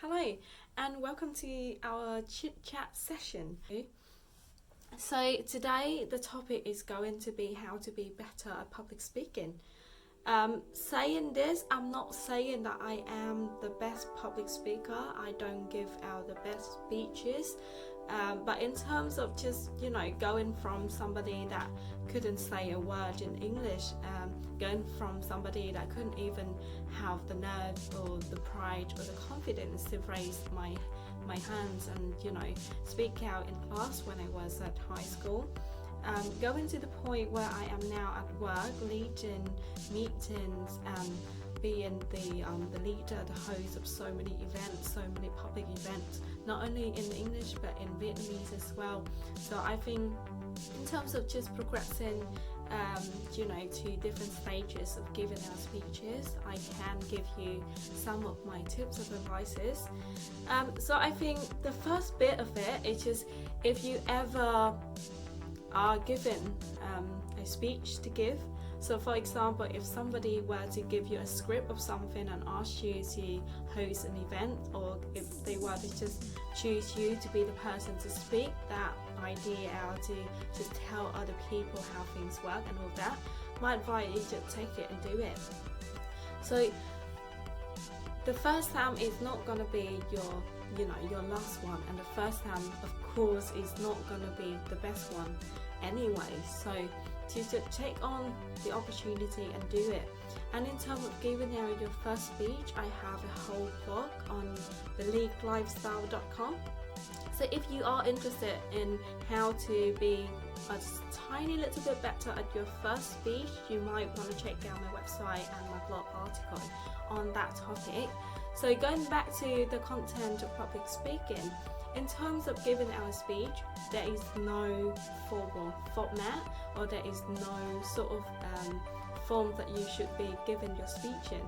Hello, and welcome to our chit chat session. So, today the topic is going to be how to be better at public speaking. Saying this, I'm not saying that I am the best public speaker. I don't give out the best speeches. But in terms of just, going from somebody that couldn't say a word in English, going from somebody that couldn't even have the nerve or the pride or the confidence to raise my hands and, speak out in class when I was at high school. Going to the point where I am now at work, leading meetings and being the leader, the host of so many events, so many public events, not only in English but in Vietnamese as well. So I think in terms of just progressing, to different stages of giving our speeches, I can give you some of my tips and advices. So I think the first bit of it is just if you ever are given a speech to give. So for example, if somebody were to give you a script of something and ask you to host an event, or if they were to just choose you to be the person to speak that idea out, to just tell other people how things work and all that, my advice is to take it and do it. So the first time is not going to be your last one, and the first time of course is not going to be the best one anyway. So to take on the opportunity and do it. And in terms of giving out your first speech, I have a whole blog on theleaguelifestyle.com. So if you are interested in how to be a tiny little bit better at your first speech, you might want to check out my website and my blog article on that topic. So going back to the content of public speaking, in terms of giving our speech, there is no formal format, or there is no sort of form that you should be giving your speech in.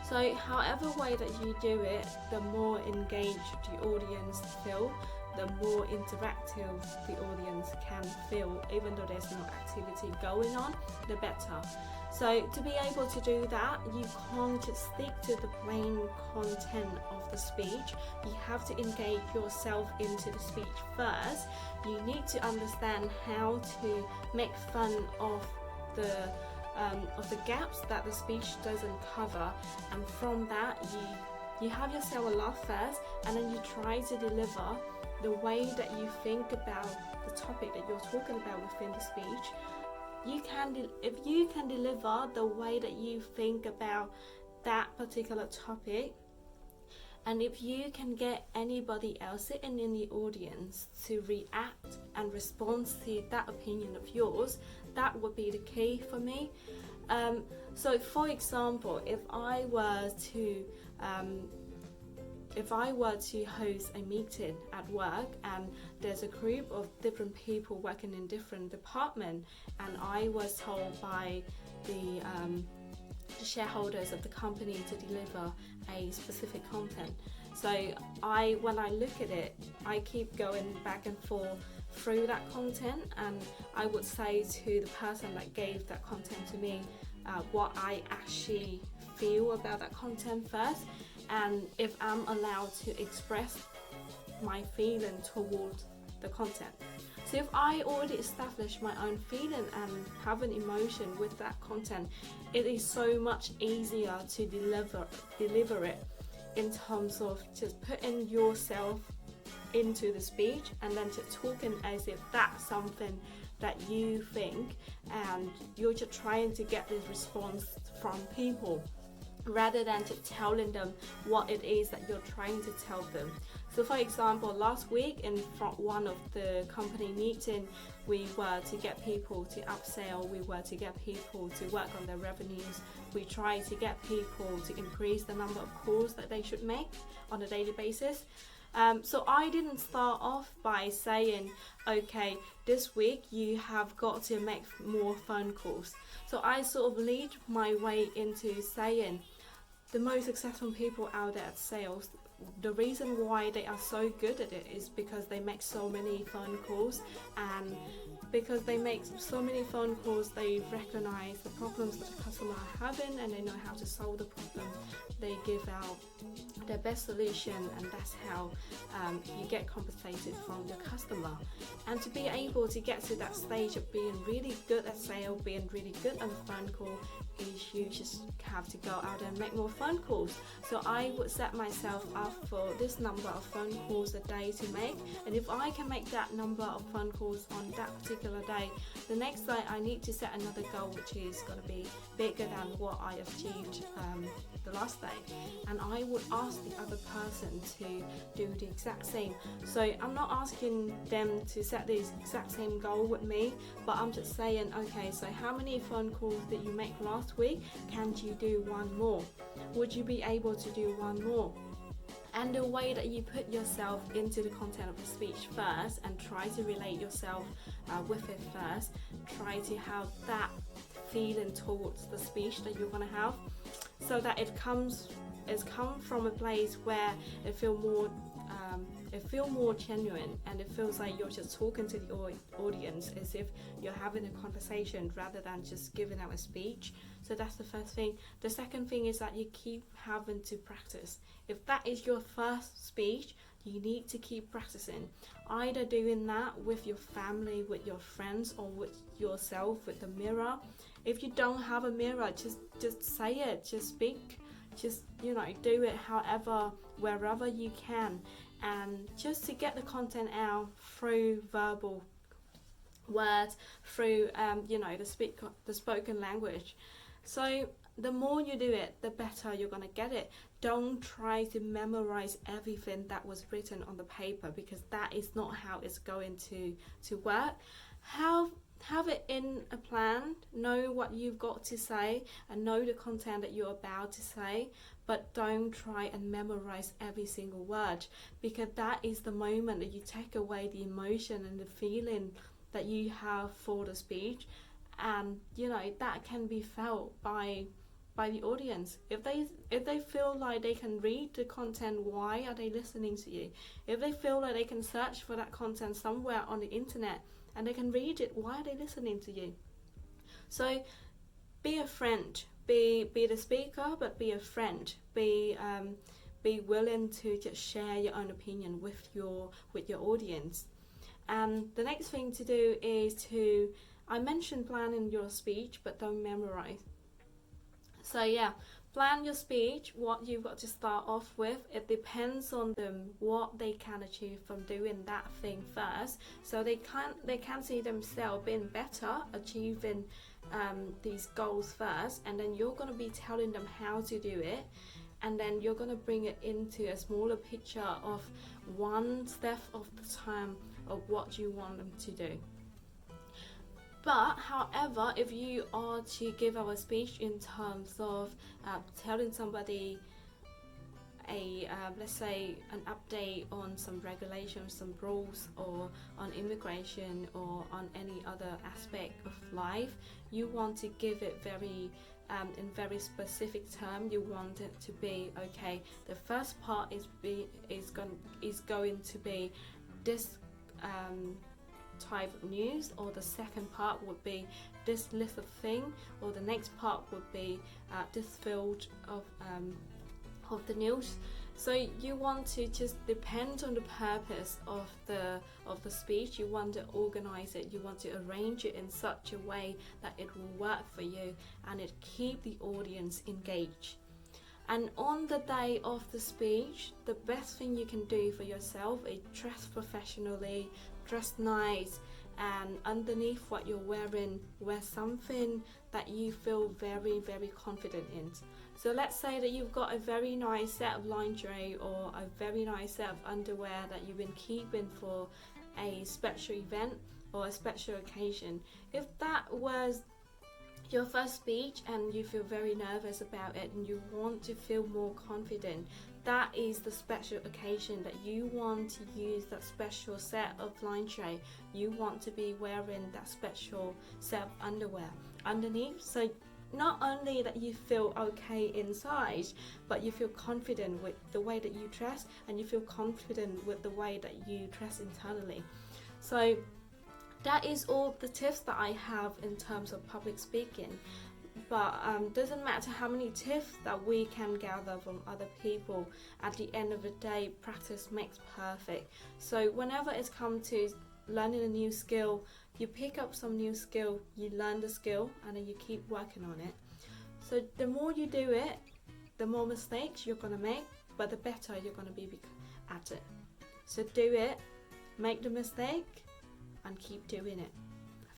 So however way that you do it, the more engaged the audience feel, the more interactive the audience can feel, even though there's no activity going on, the better. So to be able to do that, you can't just stick to the plain content of the speech. You have to engage yourself into the speech first. You need to understand how to make fun of the gaps that the speech doesn't cover, and from that you have yourself a laugh first, and then you try to deliver the way that you think about the topic that you're talking about within the speech. If you can deliver the way that you think about that particular topic, and if you can get anybody else sitting in the audience to react and respond to that opinion of yours, that would be the key for me. So for example, if I were to host a meeting at work and there's a group of different people working in different departments, and I was told by the shareholders of the company to deliver a specific content. So when I look at it, I keep going back and forth through that content, and I would say to the person that gave that content to me what I actually feel about that content first, and if I'm allowed to express my feeling towards the content. So if I already established my own feeling and have an emotion with that content, it is so much easier to deliver it in terms of just putting yourself into the speech and then just talking as if that's something that you think, and you're just trying to get this response from people rather than just telling them what it is that you're trying to tell them. So for example, last week in one of the company meeting, we were to get people to upsell, we were to get people to work on their revenues, we tried to get people to increase the number of calls that they should make on a daily basis. So I didn't start off by saying, okay, this week you have got to make more phone calls. So I sort of lead my way into saying the most successful people out there at sales, the reason why they are so good at it is because they make so many phone calls, and because they make so many phone calls, they recognize the problems that the customer are having and they know how to solve the problem. They give out the best solution, and that's how you get compensated from your customer. And to be able to get to that stage of being really good at sales, being really good on phone call, is you just have to go out and make more phone calls. So I would set myself up for this number of phone calls a day to make, and if I can make that number of phone calls on that particular day, the next day I need to set another goal which is going to be bigger than what I achieved the last day, and I would ask the other person to do the exact same. So I'm not asking them to set the exact same goal with me, but I'm just saying, okay, so how many phone calls did you make last week? Can you do one more? Would you be able to do one more? And the way that you put yourself into the content of the speech first and try to relate yourself with it first, try to have that feeling towards the speech that you're going to have, so that it's come from a place where it feel more genuine, and it feels like you're just talking to the audience as if you're having a conversation rather than just giving out a speech. So that's the first thing. The second thing is that you keep having to practice. If that is your first speech, you need to keep practicing, either doing that with your family, with your friends, or with yourself with the mirror. If you don't have a mirror, just say it, just speak, just do it however, wherever you can, and just to get the content out through verbal words, through the spoken language. So the more you do it, the better you're going to get it. Don't try to memorize everything that was written on the paper, because that is not how it's going to work. Have it in a plan, know what you've got to say and know the content that you're about to say, but don't try and memorize every single word, because that is the moment that you take away the emotion and the feeling that you have for the speech, and that can be felt by the audience. If they feel like they can read the content, why are they listening to you? If they feel like they can search for that content somewhere on the internet and they can read it, why are they listening to you? So be a friend, be the speaker, but be a friend. Be willing to just share your own opinion with your audience. And the next thing to do is I mentioned planning your speech, but don't memorize. So yeah, plan your speech, what you've got to start off with. It depends on them, what they can achieve from doing that thing first. So they can see themselves being better, achieving these goals first, and then you're going to be telling them how to do it, and then you're going to bring it into a smaller picture of one step of the time of what you want them to do. But however, if you are to give our speech in terms of telling somebody let's say an update on some regulations, some rules, or on immigration, or on any other aspect of life, you want to give it very in very specific term. You want it to be, okay, the first part is going to be this type of news, or the second part would be this list of thing, or the next part would be this field of the news. So you want to just depend on the purpose of the speech. You want to organize it, you want to arrange it in such a way that it will work for you and it keep the audience engaged. And on the day of the speech, the best thing you can do for yourself is dress professionally, dress nice, and underneath what you're wearing, wear something that you feel very, very confident in. So let's say that you've got a very nice set of lingerie or a very nice set of underwear that you've been keeping for a special event or a special occasion. If that was your first speech and you feel very nervous about it and you want to feel more confident, that is the special occasion that you want to use that special set of lingerie. You want to be wearing that special set of underwear underneath. So not only that you feel okay inside, but you feel confident with the way that you dress, and you feel confident with the way that you dress internally. So that is all the tips that I have in terms of public speaking. but doesn't matter how many tips that we can gather from other people. At the end of the day, practice makes perfect. So whenever it's come to learning a new skill, you pick up some new skill, you learn the skill, and then you keep working on it. So the more you do it, the more mistakes you're going to make, but the better you're going to be at it. So do it, make the mistake, and keep doing it.